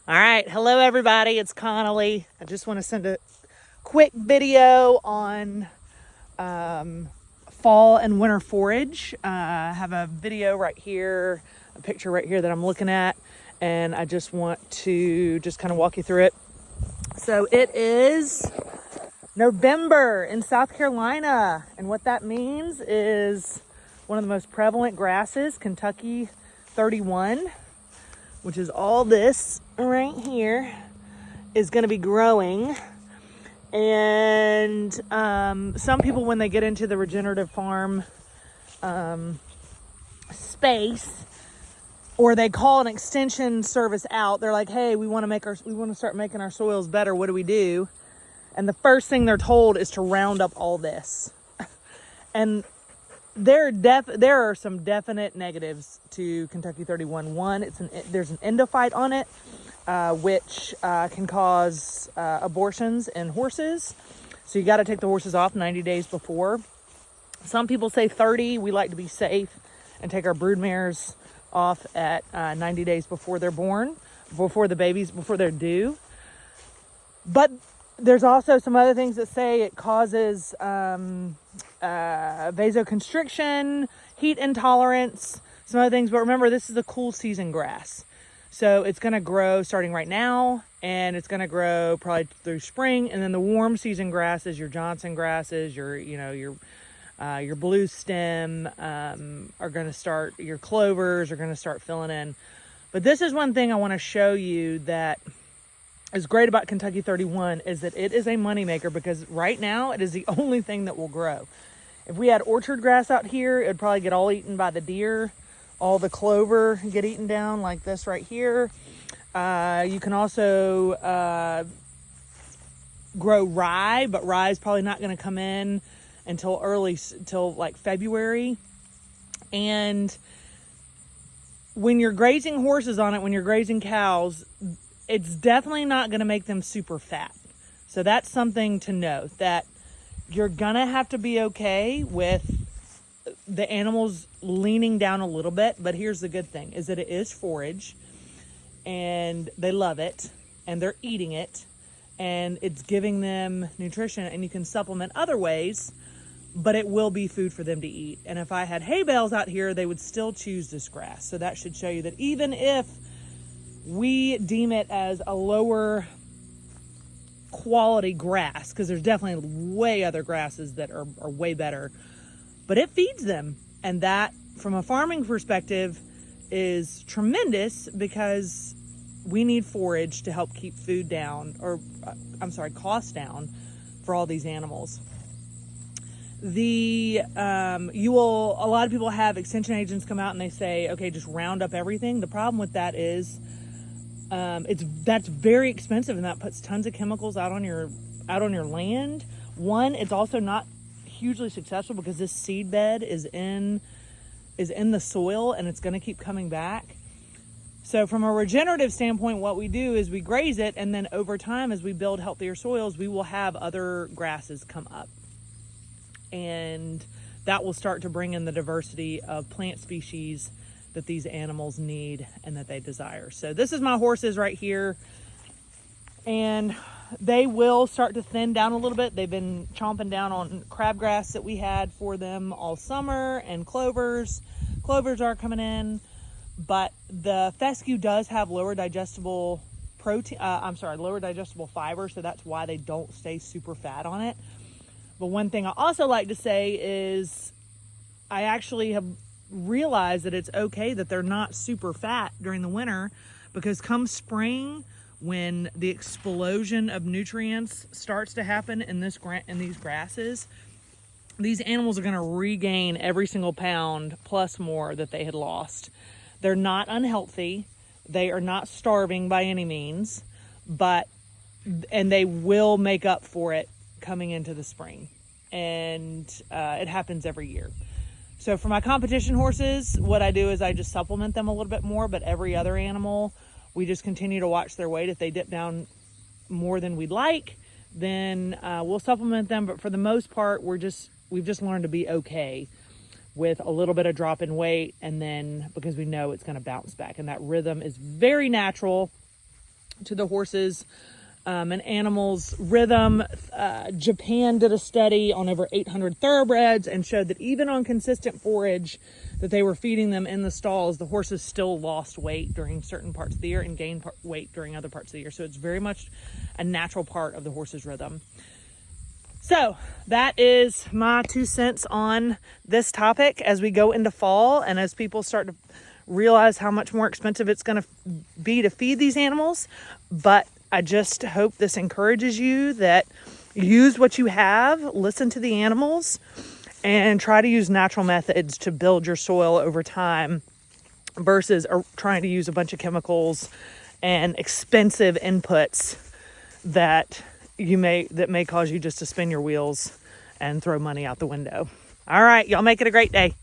All right, hello everybody, it's Connolly. I just want to send a quick video on fall and winter forage. I have a video right here, a picture right here that I'm looking at, and I just want to just kind of walk you through it. So it is November in South Carolina, and what that means is one of the most prevalent grasses, Kentucky 31, which is all this right here, is going to be growing. And some people, when they get into the regenerative farm space, or they call an extension service out, they're like, hey, we want to start making our soils better. What do we do? And the first thing they're told is to round up all this. And there are some definite negatives to Kentucky 31. One, there's an endophyte on it, which can cause abortions in horses. So you got to take the horses off 90 days before. Some people say 30. We like to be safe and take our brood mares off at 90 days before they're born, before they're due. But there's also some other things that say it causes vasoconstriction, heat intolerance, some other things. But remember, this is a cool season grass. So it's going to grow starting right now, and it's going to grow probably through spring. And then the warm season grasses, your Johnson grasses, your blue stem, are going to start, your clovers are going to start filling in. But this is one thing I want to show you that is great about Kentucky 31 is that it is a moneymaker, because right now it is the only thing that will grow. If we had orchard grass out here, it would probably get all eaten by the deer. All the clover get eaten down like this right here. You can also grow rye, but rye is probably not going to come in until like February. And when you're grazing horses on it, when you're grazing cows, it's definitely not going to make them super fat. So that's something to note, that you're going to have to be okay with the animals leaning down a little bit. But here's the good thing, is that it is forage, and they love it, and they're eating it, and it's giving them nutrition, and you can supplement other ways, but it will be food for them to eat. And if I had hay bales out here, they would still choose this grass. So that should show you that even if we deem it as a lower quality grass, because there's definitely way other grasses that are way better, but it feeds them. And that, from a farming perspective, is tremendous, because we need forage to help keep food down, costs down for all these animals. A lot of people have extension agents come out and they say, okay, just round up everything. The problem with that is that's very expensive, and that puts tons of chemicals out on your land. One, it's also not hugely successful, because this seed bed is in the soil, and it's going to keep coming back. So from a regenerative standpoint, what we do is we graze it, and then over time, as we build healthier soils, we will have other grasses come up, and that will start to bring in the diversity of plant species that these animals need and that they desire. So this is my horses right here, and they will start to thin down a little bit. They've been chomping down on crabgrass that we had for them all summer, and clovers. Clovers are coming in, but the fescue does have lower digestible fiber, so that's why they don't stay super fat on it. But one thing I also like to say is I actually have realized that it's okay that they're not super fat during the winter, because come spring, when the explosion of nutrients starts to happen in these grasses, these animals are going to regain every single pound plus more that they had lost. They're not unhealthy. They are not starving by any means, and they will make up for it coming into the spring. And it happens every year. So for my competition horses, what I do is I just supplement them a little bit more, but every other animal, we just continue to watch their weight. If they dip down more than we'd like, then we'll supplement them. But for the most part, we've just learned to be okay with a little bit of drop in weight, and then because we know it's going to bounce back, and that rhythm is very natural. to the horses and animals' rhythm. Japan did a study on over 800 thoroughbreds and showed that even on consistent forage that they were feeding them in the stalls, the horses still lost weight during certain parts of the year and gained weight during other parts of the year. So it's very much a natural part of the horse's rhythm. So that is my 2 cents on this topic as we go into fall and as people start to realize how much more expensive it's going to be to feed these animals. But I just hope this encourages you that use what you have, listen to the animals, and try to use natural methods to build your soil over time versus trying to use a bunch of chemicals and expensive inputs that may cause you just to spin your wheels and throw money out the window. All right, y'all make it a great day.